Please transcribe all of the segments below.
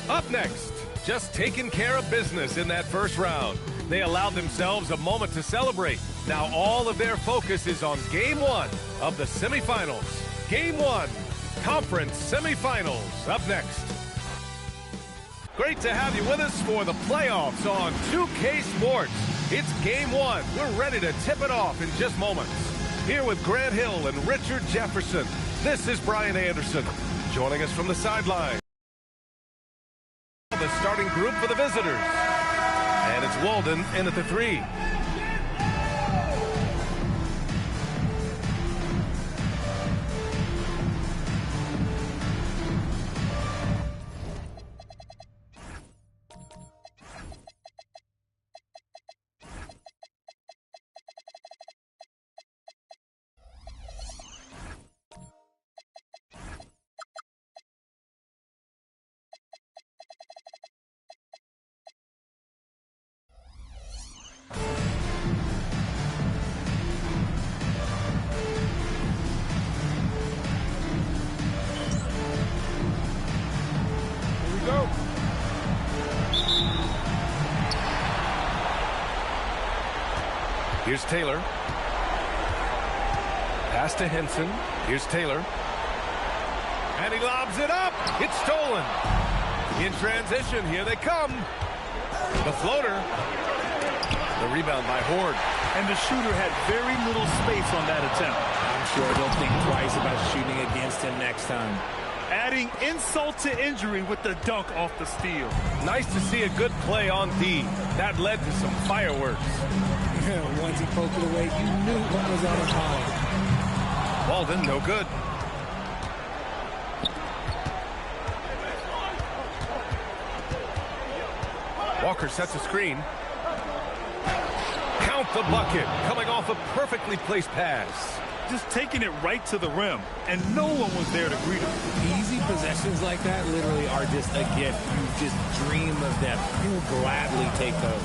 Up next, just taking care of business in that first round. They allowed themselves a moment to celebrate. Now all of their focus is on Game 1 of the semifinals. Game 1, Conference Semifinals, up next. Great to have you with us for the playoffs on 2K Sports. It's Game 1. We're ready to tip it off in just moments. Here with Grant Hill and Richard Jefferson, this is Brian Anderson. Joining us from the sideline, the starting group for the visitors. And it's Walden in at the 3. Here's Taylor. Pass to Henson. Here's Taylor. And he lobs it up. It's stolen. In transition, here they come. The floater. The rebound by Horde. And the shooter had very little space on that attempt. I'm sure they'll think twice about shooting against him next time. Adding insult to injury with the dunk off the steal. Nice to see a good play on D. That led to some fireworks. Once he poked it away, you knew what was on his mind. Walden, no good. Walker sets a screen. Count the bucket, coming off a perfectly placed pass. Just taking it right to the rim, and no one was there to greet him. Easy possessions like that literally are just a gift. You just dream of them. You'll gladly take those.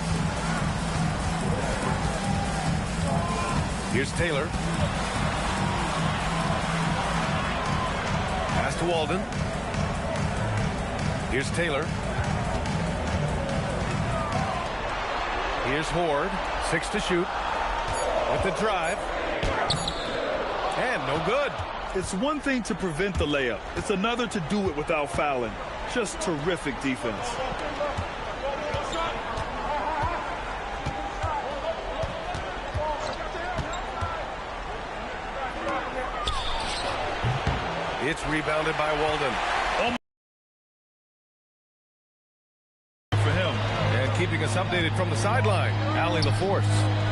Here's Taylor. Pass to Walden. Here's Taylor. Here's Horde. 6 to shoot. With the drive. And no good. It's one thing to prevent the layup. It's another to do it without fouling. Just terrific defense. It's rebounded by Walden. For him. And keeping us updated from the sideline, Allie LaForce.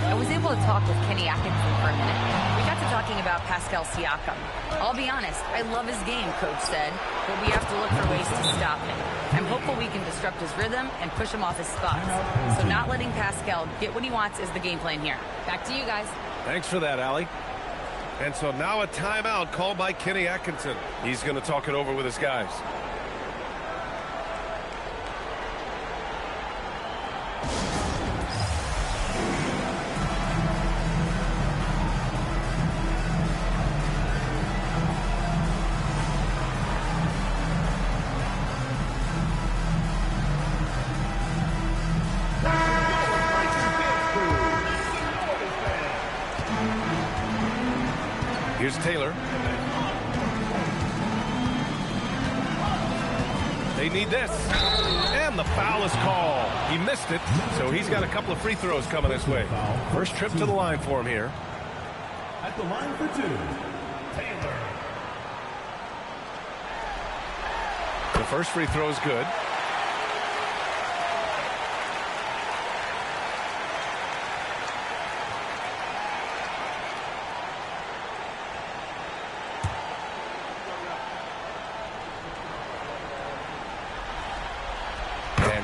I was able to talk with Kenny Atkinson for a minute. We got to talking about Pascal Siakam. I'll be honest, I love his game, Coach said, but we have to look for ways to stop him. I'm hopeful we can disrupt his rhythm and push him off his spots. So not letting Pascal get what he wants is the game plan here. Back to you guys. Thanks for that, Allie. And so now a timeout called by Kenny Atkinson. He's going to talk it over with his guys. Here's Taylor. They need this. And the foul is called. He missed it, so he's got a couple of free throws coming his way. First trip to the line for him here. At the line for 2, Taylor. The first free throw is good.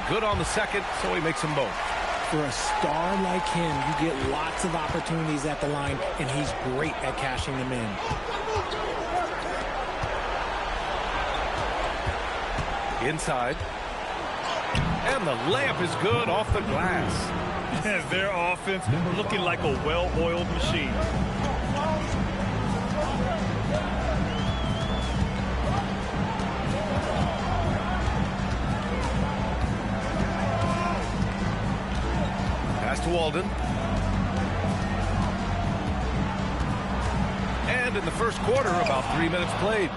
Good on the second, so he makes them both. For a star like him, you get lots of opportunities at the line, and he's great at cashing them in. Inside. And the layup is good off the glass. And their offense looking like a well-oiled machine. Pass to Walden. And in the first quarter, about 3 minutes played.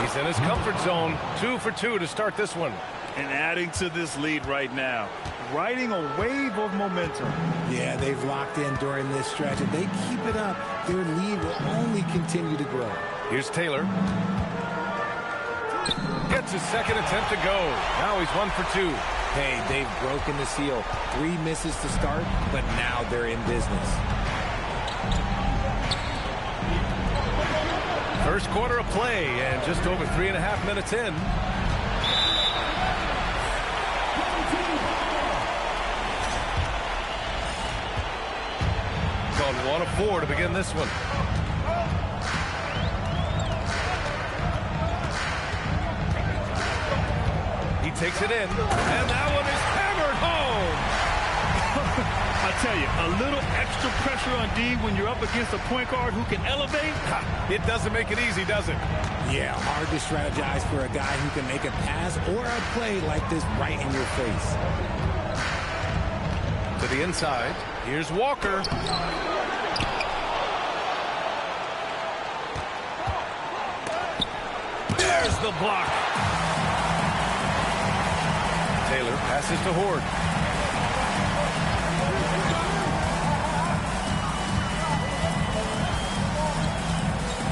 He's in his comfort zone. 2 for 2 to start this one. And adding to this lead right now. Riding a wave of momentum. Yeah, they've locked in during this stretch. If they keep it up, their lead will only continue to grow. Here's Taylor. Gets his second attempt to go. Now he's 1 for 2. Hey, they've broken the seal. 3 misses to start, but now they're in business. First quarter of play, and just over 3.5 minutes in. Gone 1 of 4 to begin this one. He takes it in, and that one is hammered home. I tell you, a little extra pressure on D when you're up against a point guard who can elevate. It doesn't make it easy, does it? Yeah, hard to strategize for a guy who can make a pass or a play like this right in your face. To the inside, here's Walker. There's the block. Taylor passes to Horde.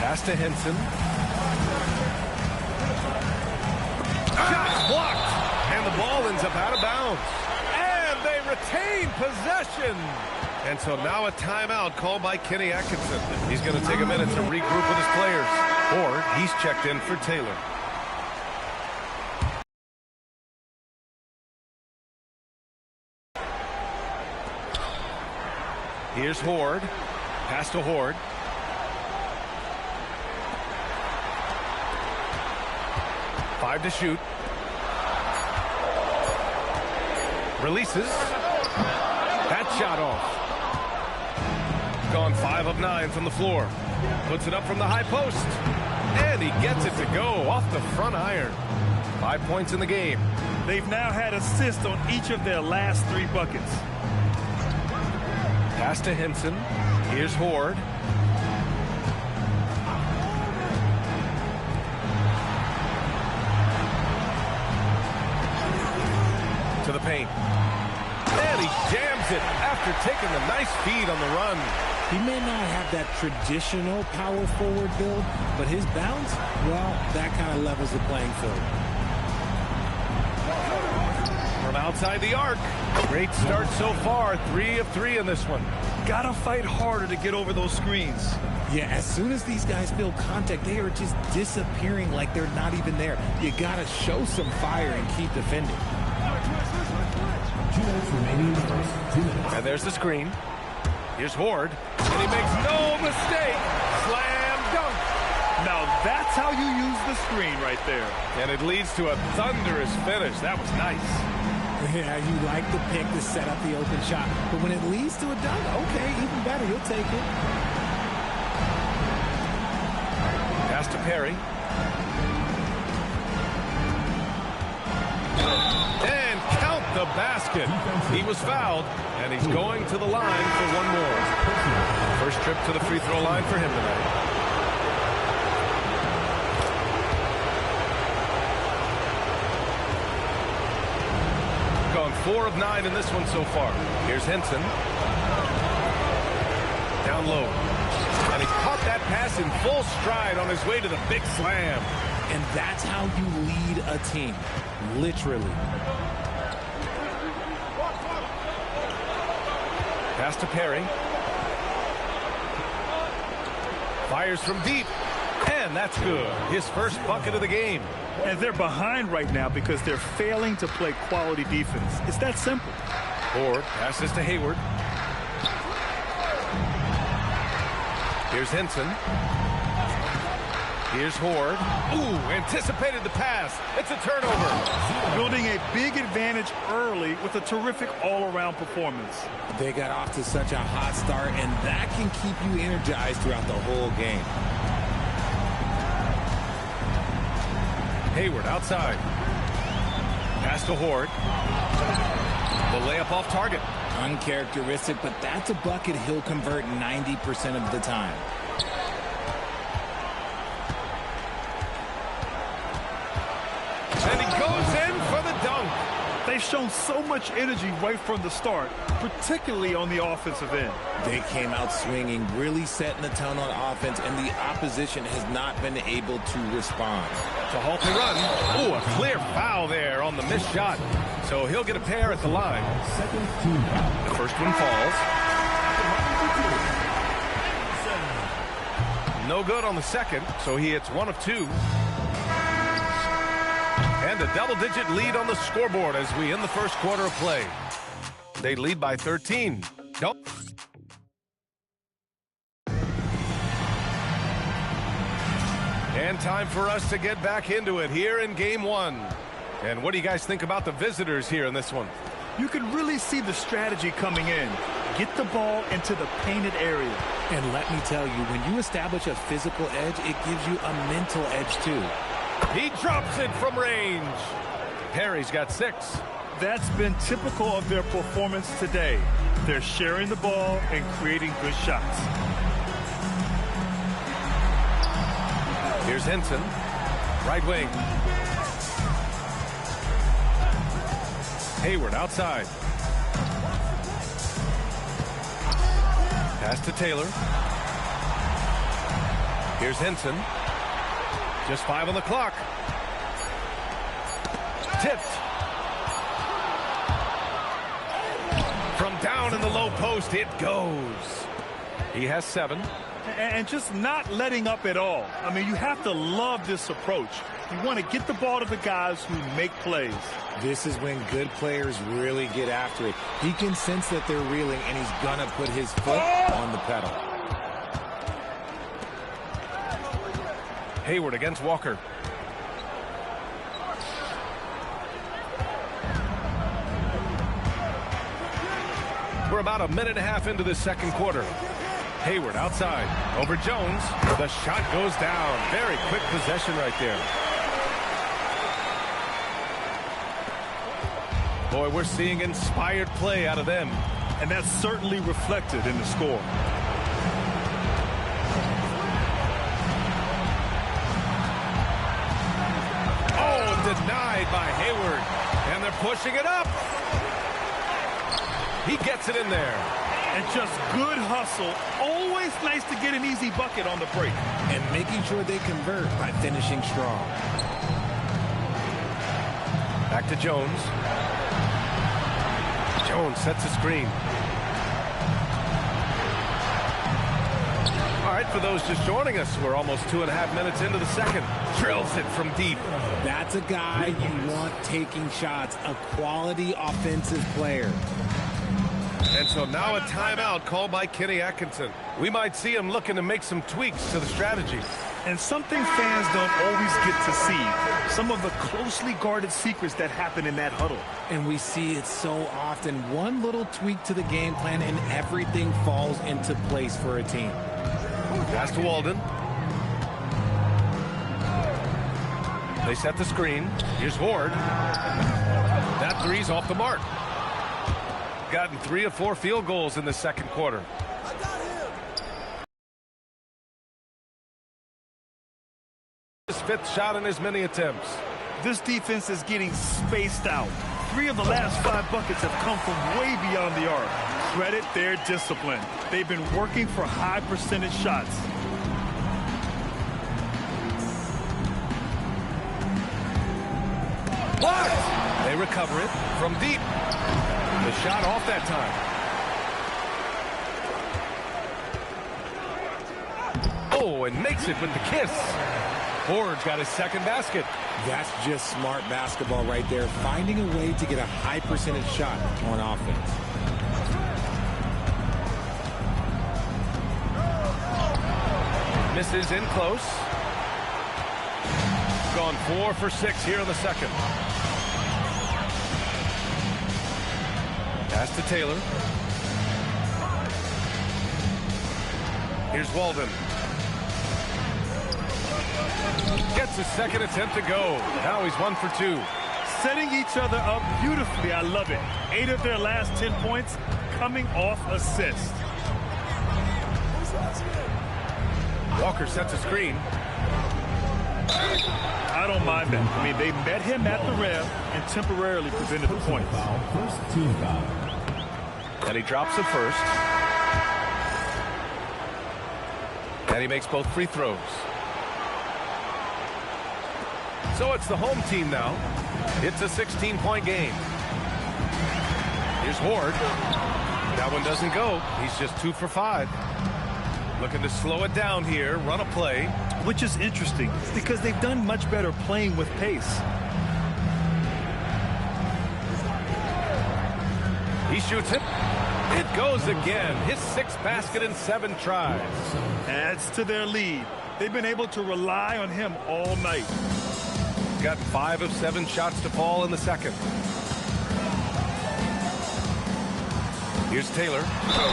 Pass to Henson. Shot blocked. And the ball ends up out of bounds. And they retain possession. And so now a timeout called by Kenny Atkinson. He's going to take a minute to regroup with his players. Or he's checked in for Taylor. Here's Horde. Pass to Horde. Five to shoot. Releases. That shot off. Gone 5 of 9 from the floor. Puts it up from the high post. And he gets it to go off the front iron. 5 points in the game. They've now had assists on each of their last 3 buckets. Pass to Henson. Here's Horde. To the paint. And he jams it after taking a nice feed on the run. He may not have that traditional power forward build, but his bounce, well, that kind of levels the playing field. From outside the arc. Great start so far. 3 of 3 in this one. Gotta fight harder to get over those screens. Yeah, as soon as these guys feel contact, they are just disappearing like they're not even there. You gotta show some fire and keep defending. 2 minutes remaining in the first 2 minutes. And there's the screen. Here's Horde. And he makes no mistake. Slam dunk. Now that's how you use the screen right there. And it leads to a thunderous finish. That was nice. Yeah, you like the pick to set up the open shot. But when it leads to a dunk, okay, even better. You'll take it. Pass to Perry. And count the basket. He was fouled, and he's going to the line for one more. First trip to the free throw line for him tonight. Gone 4 of 9 in this one so far. Here's Henson. Down low. And he caught that pass in full stride on his way to the big slam. And that's how you lead a team. Literally. Pass to Perry. Fires from deep. And that's good. His first bucket of the game. And they're behind right now because they're failing to play quality defense. It's that simple. Horde passes to Hayward. Here's Henson. Here's Horde. Ooh, anticipated the pass. It's a turnover. Building a big advantage early with a terrific all-around performance. They got off to such a hot start, and that can keep you energized throughout the whole game. Hayward outside. Pass to Horde. The layup off target. Uncharacteristic, but that's a bucket he'll convert 90% of the time. And he goes in for the dunk. They've shown so much energy right from the start, particularly on the offensive end. They came out swinging, really setting the tone on offense, and the opposition has not been able to respond. To halt the run. Ooh, a clear foul there on the missed shot. So he'll get a pair at the line. The first one falls. No good on the second, so he hits 1 of 2. And a double-digit lead on the scoreboard as we end the first quarter of play. They lead by 13. Nope. And time for us to get back into it here in game 1. And what do you guys think about the visitors here in this one? You can really see the strategy coming in. Get the ball into the painted area. And let me tell you, when you establish a physical edge, it gives you a mental edge too. He drops it from range. Perry's got 6. That's been typical of their performance today. They're sharing the ball and creating good shots. Here's Henson, right wing. Hayward outside. Pass to Taylor. Here's Henson. Just 5 on the clock. Tipped. From down in the low post, it goes. He has 7. And just not letting up at all. I mean, you have to love this approach. You want to get the ball to the guys who make plays. This is when good players really get after it. He can sense that they're reeling, and he's going to put his foot on the pedal. Hayward against Walker. We're about a minute and a half into the second quarter. Hayward outside. Over Jones. The shot goes down. Very quick possession right there. Boy, we're seeing inspired play out of them. And that's certainly reflected in the score. Oh, denied by Hayward. And they're pushing it up. He gets it in there. And just good hustle. Always nice to get an easy bucket on the break. And making sure they convert by finishing strong. Back to Jones. Jones sets a screen. All right, for those just joining us, we're almost 2.5 minutes into the second. Drills it from deep. That's a guy you want taking shots, a quality offensive player. And so now a timeout called by Kenny Atkinson. We might see him looking to make some tweaks to the strategy. And something fans don't always get to see. Some of the closely guarded secrets that happen in that huddle. And we see it so often. One little tweak to the game plan and everything falls into place for a team. Pass to Walden. They set the screen. Here's Horde. That three's off the mark. Gotten 3 of 4 field goals in the second quarter. His 5th shot in as many attempts. This defense is getting spaced out. 3 of the last 5 buckets have come from way beyond the arc. Credit their discipline. They've been working for high percentage shots. Blocked! They recover it from deep. The shot off that time. Oh, and makes it with the kiss. Ford's got his second basket. That's just smart basketball right there, finding a way to get a high percentage shot on offense. Misses in close. Gone 4 for 6 here in the second. Pass to Taylor. Here's Walden. Gets his second attempt to go. Now he's 1 for 2. setting each other up beautifully. I love it. 8 of their last 10 points coming off assists. Walker sets a screen. I don't mind that. I mean, they met him at the rim and temporarily prevented the points. First team foul. And he drops it first. And he makes both free throws. So it's the home team now. It's a 16-point game. Here's Ward. That one doesn't go. He's just 2 for 5. Looking to slow it down here, run a play. Which is interesting because they've done much better playing with pace. He shoots it. It goes again. His 6th basket in 7 tries. Adds to their lead. They've been able to rely on him all night. Got 5 of 7 shots to fall in the second. Here's Taylor.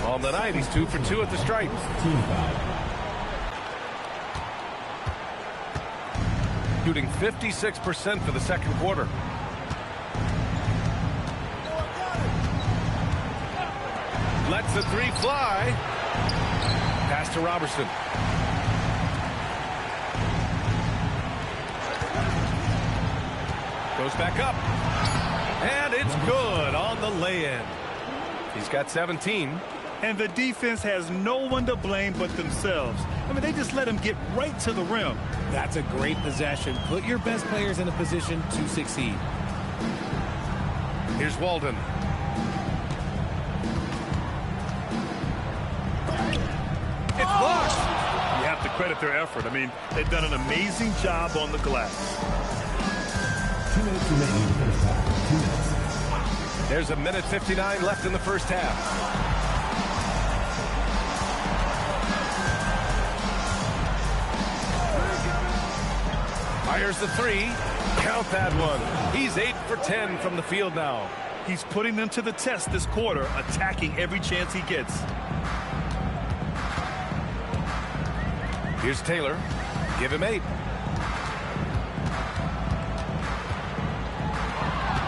On the night, he's 2 for 2 at the stripe. Team foul. Shooting 56% for the second quarter. Lets the 3 fly. Pass to Robertson. Goes back up. And it's good on the lay-in. He's got 17. And the defense has no one to blame but themselves. I mean, they just let him get right to the rim. That's a great possession. Put your best players in a position to succeed. Here's Walden. It's blocked. You have to credit their effort. I mean, they've done an amazing job on the glass. 2 minutes remaining in the first half. 2 minutes. There's a minute 59 left in the first half. Fires the 3. Count that one. He's 8 for 10 from the field now. He's putting them to the test this quarter, attacking every chance he gets. Here's Taylor. Give him 8.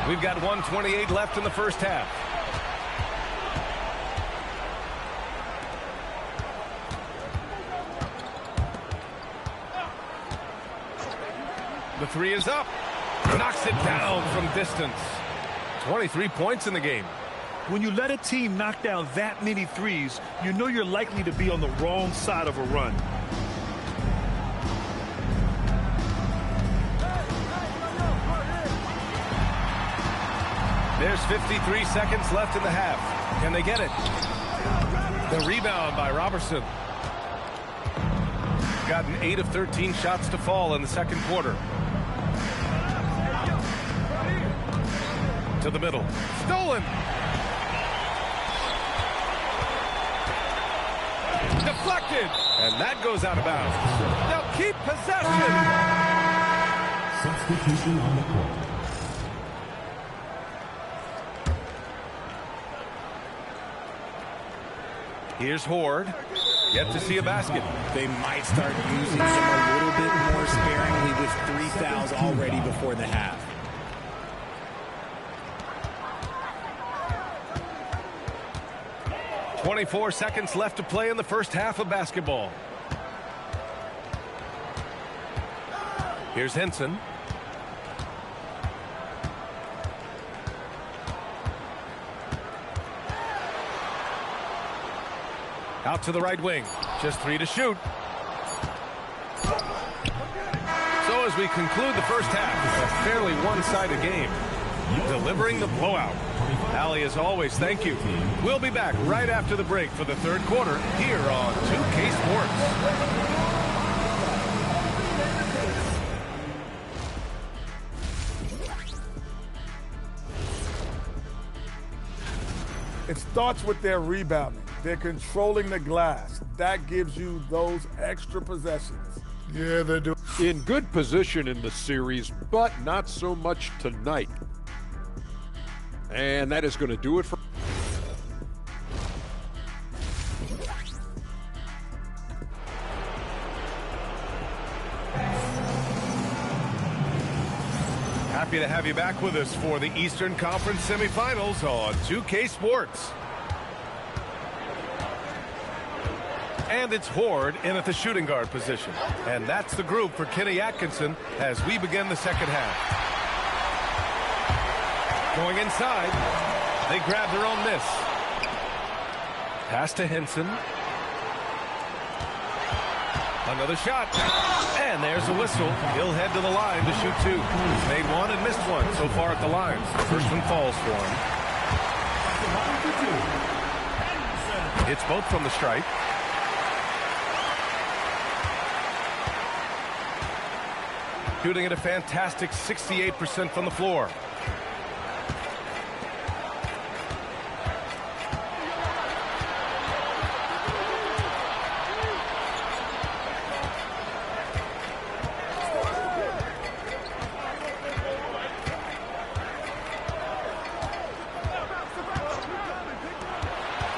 We've got 1:28 left in the first half. The 3 is up. Knocks it down from distance. 23 points in the game. When you let a team knock down that many threes, you know you're likely to be on the wrong side of a run. There's 53 seconds left in the half. Can they get it? The rebound by Robertson. Gotten 8 of 13 shots to fall in the second quarter. To the middle. Stolen. Deflected. And that goes out of bounds. They'll keep possession. Substitution on the court. Here's Horde. Yet to see a basket. They might start using him a little bit more sparingly with 3 fouls already before the half. .24 seconds left to play in the first half of basketball. Here's Henson. Out to the right wing. Just 3 to shoot. So as we conclude the first half, a fairly one-sided game. Delivering the blowout. Allie, as always, thank you. We'll be back right after the break for the third quarter here on 2K Sports. It starts with their rebounding. They're controlling the glass. That gives you those extra possessions. Yeah, they do. In good position in the series, but not so much tonight. And that is going to do it for... Happy to have you back with us for the Eastern Conference semifinals on 2K Sports. And it's Horde in at the shooting guard position. And that's the group for Kenny Atkinson as we begin the second half. Going inside, they grab their own miss. Pass to Henson. Another shot. And there's a whistle. He'll head to the line to shoot two. He's made one and missed one so far at the line. First one falls for him. It's both from the stripe. Shooting at a fantastic 68% from the floor.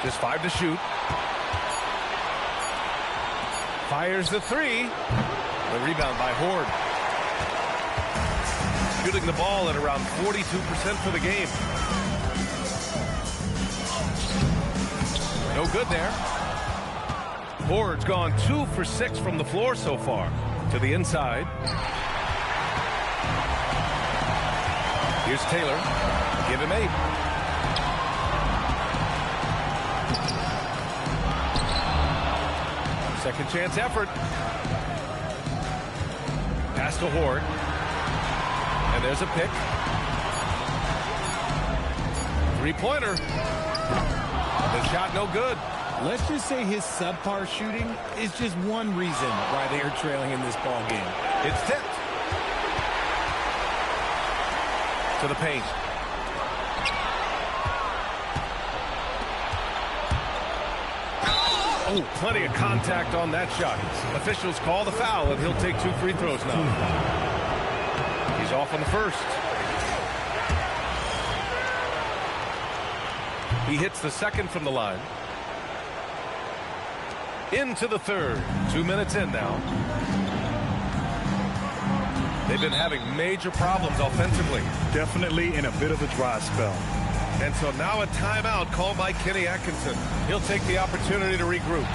Just 5 to shoot. Fires the three. The rebound by Horde. Shooting the ball at around 42% for the game. No good there. Horde's gone 2 for 6 from the floor so far. To the inside. Here's Taylor. Give him 8. Second chance effort. Pass to Horde. And there's a pick. Three-pointer. The shot no good. Let's just say his subpar shooting is just one reason why they are trailing in this ball game. It's tipped. To the paint. Oh, plenty of contact on that shot. Officials call the foul, and he'll take 2 free throws now. He's off on the first. He hits the second from the line. Into the third. 2 minutes in now. They've been having major problems offensively. Definitely in a bit of a dry spell. And so now a timeout called by Kenny Atkinson. He'll take the opportunity to regroup.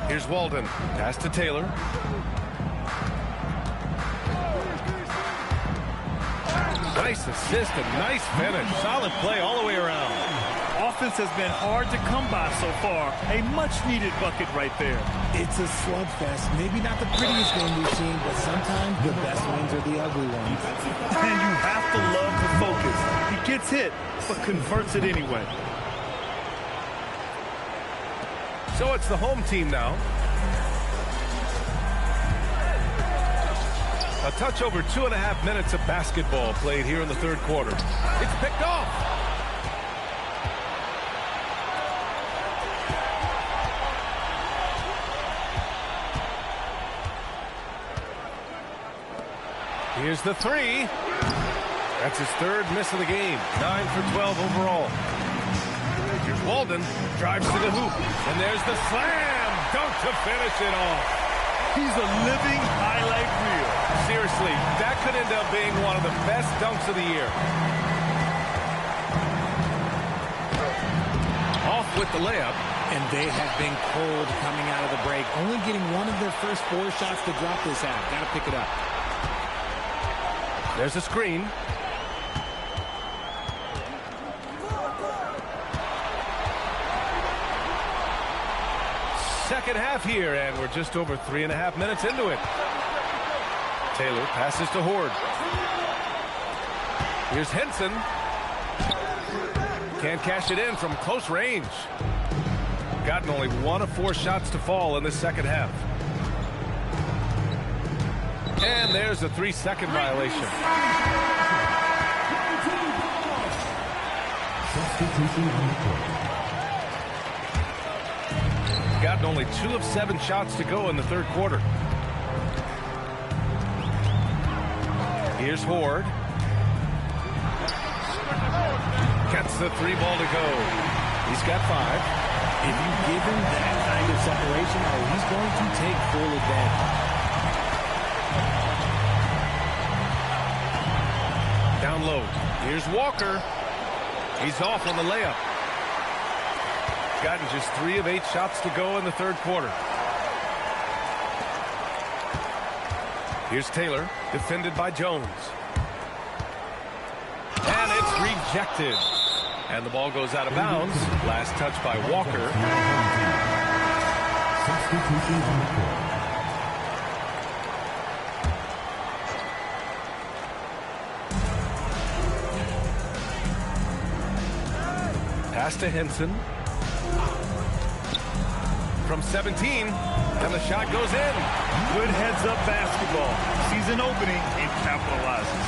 Here's Walden. Pass to Taylor. Nice assist and nice finish. Solid play all the way around. Offense has been hard to come by so far. A much-needed bucket right there. It's a slugfest. Maybe not the prettiest game we've seen, but sometimes the best ones are the ugly ones. And you have to love the focus. He gets hit, but converts it anyway. So it's the home team now. A touch over 2.5 minutes of basketball played here in the third quarter. It's picked off. Here's the three. That's his third miss of the game. 9 for 12 overall. Here's Walden. Drives to the hoop. And there's the slam. Dunk to finish it off. He's a living highlight reel. Seriously, that could end up being one of the best dunks of the year. Off with the layup. And they have been cold coming out of the break. Only getting one of their first 4 shots to drop this half. Got to pick it up. There's a screen. Second half here, and we're just over 3.5 minutes into it. Taylor passes to Horde. Here's Henson. Can't cash it in from close range. Gotten only 1 of 4 shots to fall in the second half. And there's a 3-second violation. Gotten only 2 of 7 shots to go in the third quarter. Here's Horde. Gets the 3 ball to go. He's got 5. If you give him that kind of separation, he's going to take full advantage. Down low. Here's Walker. He's off on the layup. Gotten just 3 of 8 shots to go in the third quarter. Here's Taylor, defended by Jones. And it's rejected. And the ball goes out of bounds. Last touch by Walker. Pass to Henson. From 17, and the shot goes in. Good heads-up basketball. Sees an opening and capitalizes.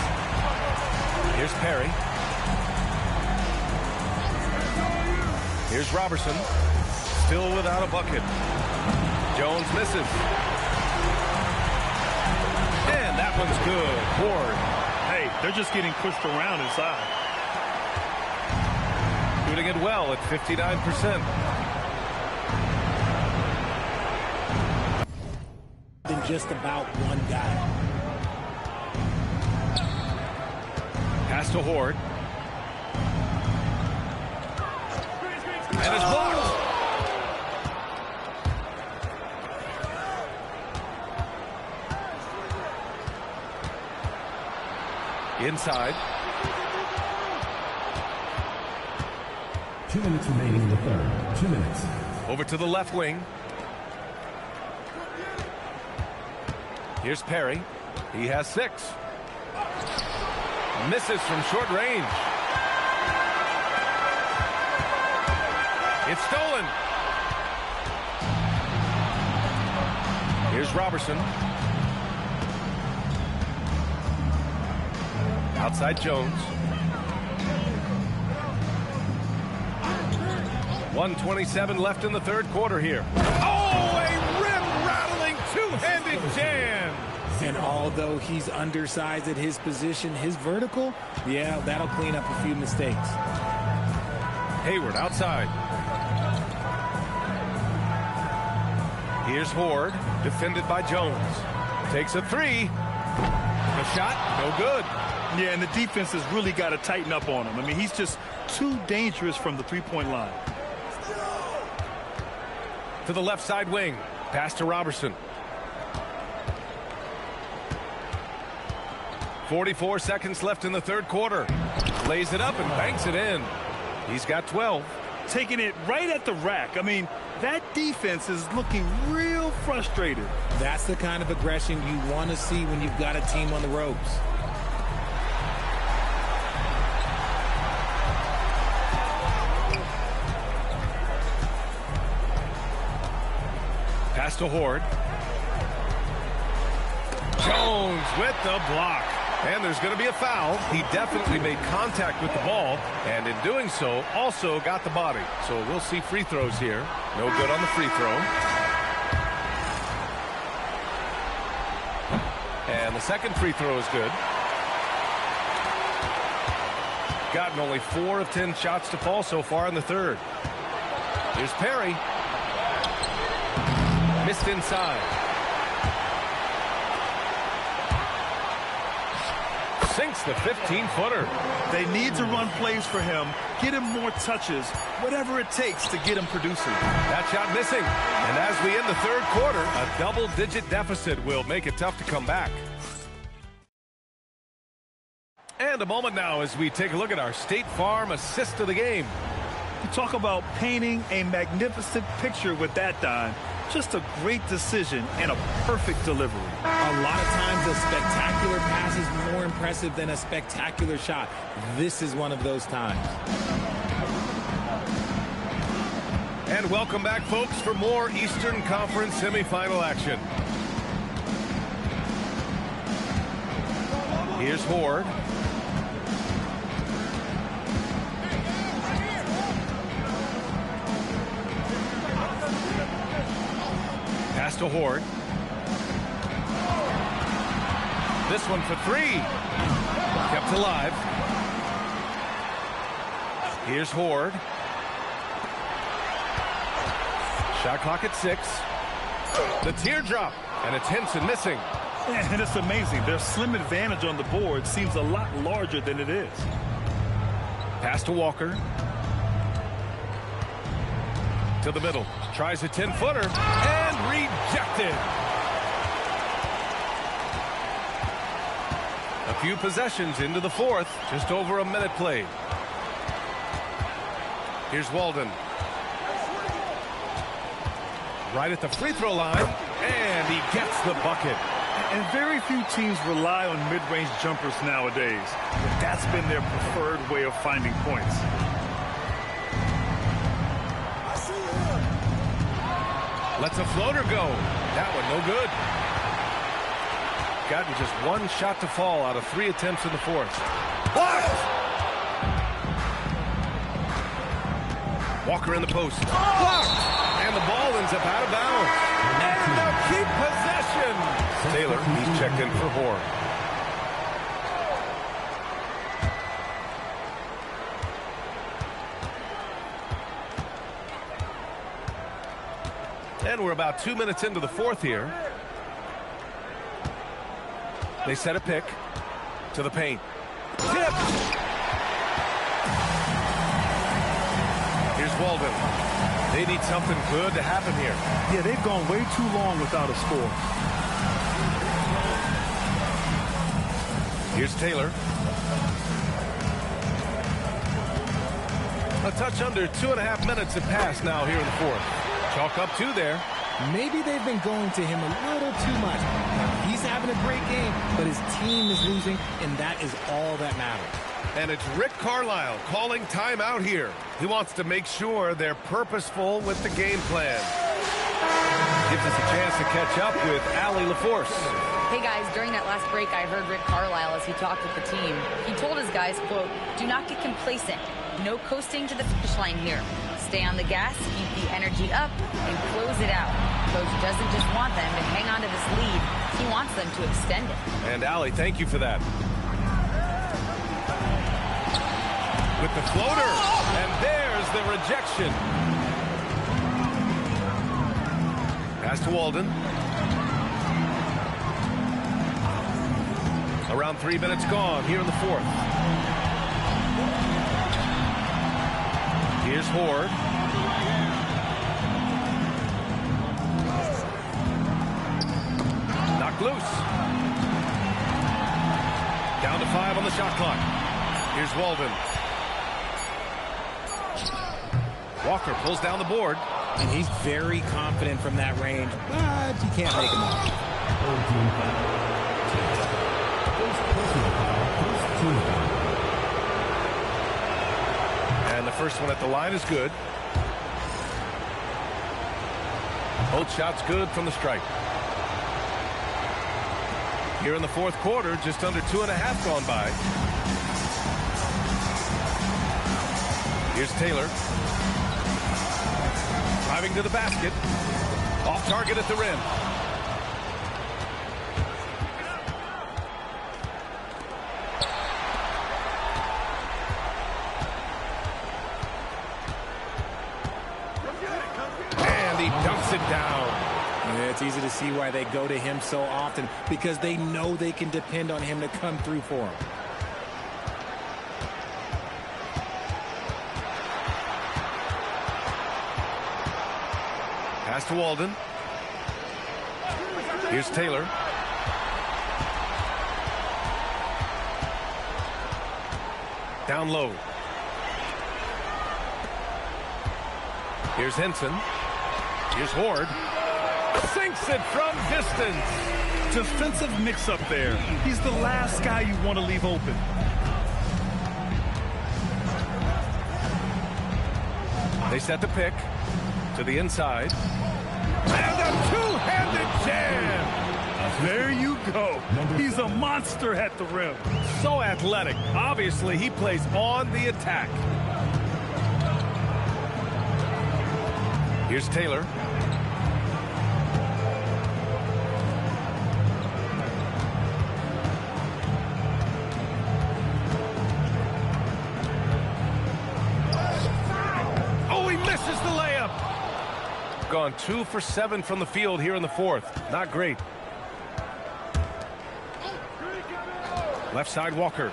Here's Perry. Here's Robertson. Still without a bucket. Jones misses. And that one's good. Ward. Hey, they're just getting pushed around inside. Shooting it well at 59%. Than just about one guy. Pass to Horde. And it's blocked. Inside. 2 minutes remaining in the third. 2 minutes. Over to the left wing. Here's Perry. He has 6. Misses from short range. It's stolen. Here's Robertson. Outside Jones. 1:27 left in the third quarter here. Oh, a rim-rattling two-handed jam. And although he's undersized at his position, his vertical, yeah, that'll clean up a few mistakes. Hayward outside. Here's Horde, defended by Jones. Takes a 3. The shot, no good. Yeah, and the defense has really got to tighten up on him. I mean, he's just too dangerous from the three-point line. To the left side wing. Pass to Robertson. 44 seconds left in the third quarter. Lays it up and banks it in. He's got 12. Taking it right at the rack. I mean, that defense is looking real frustrated. That's the kind of aggression you want to see when you've got a team on the ropes. Pass to Horde. Jones with the block. And there's going to be a foul. He definitely made contact with the ball, and in doing so, also got the body. So we'll see free throws here. No good on the free throw. And the second free throw is good. Gotten only 4 of 10 shots to fall so far in the third. Here's Perry. Missed inside. Sinks the 15-footer. They need to run plays for him, get him more touches, whatever it takes to get him producing. That shot missing. And as we end the third quarter, a double-digit deficit will make it tough to come back. And a moment now as we take a look at our State Farm assist of the game. You talk about painting a magnificent picture with that dime. Just a great decision and a perfect delivery. A lot of times a spectacular pass is more impressive than a spectacular shot. This is one of those times. And welcome back, folks, for more Eastern Conference semifinal action. Here's Horde. Pass to Horde. This one for 3. Kept alive. Here's Horde. Shot clock at 6. The teardrop, and it's Henson missing. And it's amazing. Their slim advantage on the board seems a lot larger than it is. Pass to Walker. To the middle. Tries a 10-footer and rejected. A few possessions into the fourth. Just over a minute played. Here's Walden. Right at the free throw line, and he gets the bucket. And very few teams rely on mid-range jumpers nowadays, but that's been their preferred way of finding points. Lets a floater go. That one no good. Gotten just one shot to fall out of 3 attempts in the fourth. Blocked! Walker in the post. Blocked! And the ball ends up out of bounds. And they'll keep possession. Taylor, he's checked in for Horn. And we're about 2 minutes into the fourth here. They set a pick to the paint. Tip! Here's Walden. They need something good to happen here. Yeah, they've gone way too long without a score. Here's Taylor. A touch under 2.5 minutes have passed now here in the fourth. Chalk up 2 there. Maybe they've been going to him a little too much. He's having a great game, but his team is losing, and that is all that matters. And it's Rick Carlisle calling timeout here. He wants to make sure they're purposeful with the game plan. Gives us a chance to catch up with Allie LaForce. Hey guys, during that last break, I heard Rick Carlisle as he talked with the team. He told his guys, quote, "Do not get complacent. No coasting to the finish line here. Stay on the gas, keep the energy up, and close it out." Coach doesn't just want them to hang on to this lead. He wants them to extend it. And Allie, thank you for that. With the floater, and there's the rejection. Pass to Walden. Around 3 minutes gone here in the fourth. Here's Horde. Knocked loose. Down to 5 on the shot clock. Here's Walden. Walker pulls down the board. And he's very confident from that range, but you can't make him out. And the first one at the line is good. Both shots good from the stripe. Here in the fourth quarter, just under 2.5 gone by. Here's Taylor. Driving to the basket. Off target at the rim. And he dunks it down. Yeah, it's easy to see why they go to him so often, because they know they can depend on him to come through for them. Pass to Walden. Here's Taylor. Down low. Here's Henson. Here's Horde. Sinks it from distance. Defensive mix-up there. He's the last guy you want to leave open. They set the pick to the inside. And a two-handed jam. There you go. He's a monster at the rim. So athletic. Obviously, he plays on the attack. Here's Taylor. misses the layup. Gone 2 for 7 from the field here in the fourth. Not great. Left side, Walker.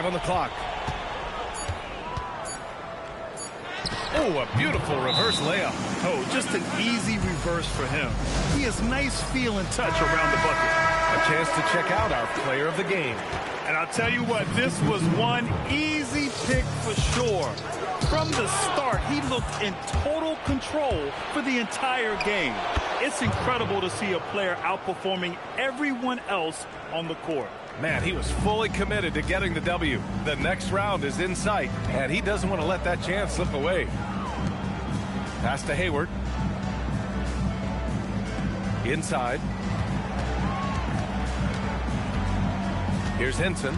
On the clock. Oh, a beautiful reverse layup. Oh, just an easy reverse for him. He has nice feel and touch around the bucket. A chance to check out our player of the game. And I'll tell you what, this was one easy pick for sure. From the start, he looked in total control for the entire game. It's incredible to see a player outperforming everyone else on the court. Man, he was fully committed to getting the W. The next round is in sight, and he doesn't want to let that chance slip away. Pass to Hayward. Inside. Here's Henson.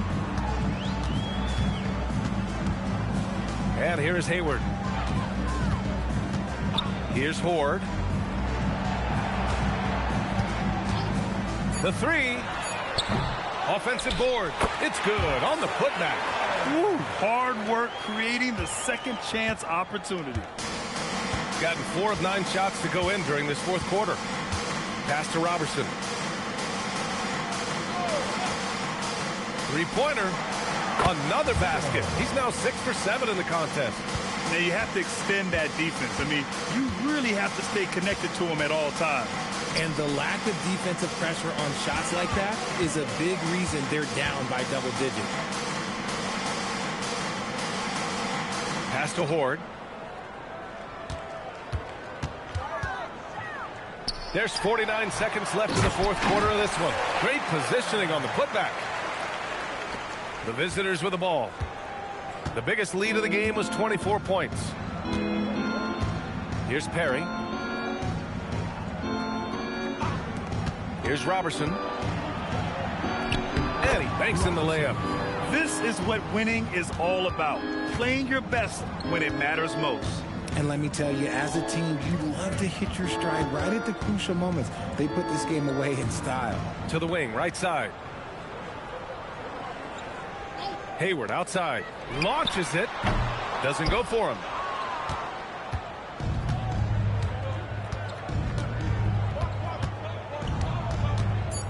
And here's Hayward. Here's Horde. The three. Offensive board. It's good on the putback. Ooh, hard work creating the second chance opportunity. Gotten 4 of 9 shots to go in during this fourth quarter. Pass to Robertson. Three-pointer. Another basket. He's now 6 for 7 in the contest. Now you have to extend that defense. I mean, you really have to stay connected to him at all times. And the lack of defensive pressure on shots like that is a big reason they're down by double digits. Pass to Horde. There's 49 seconds left in the fourth quarter of this one. Great positioning on the putback. The visitors with the ball. The biggest lead of the game was 24 points. Here's Perry. Here's Robertson. And he banks in the layup. This is what winning is all about. Playing your best when it matters most. And let me tell you, as a team, you love to hit your stride right at the crucial moments. They put this game away in style. To the wing, right side. Hayward outside. Launches it. Doesn't go for him.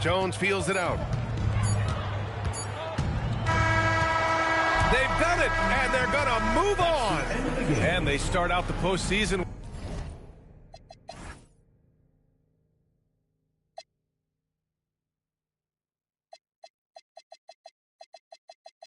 Jones feels it out. They've done it, and they're going to move on. And they start out the postseason.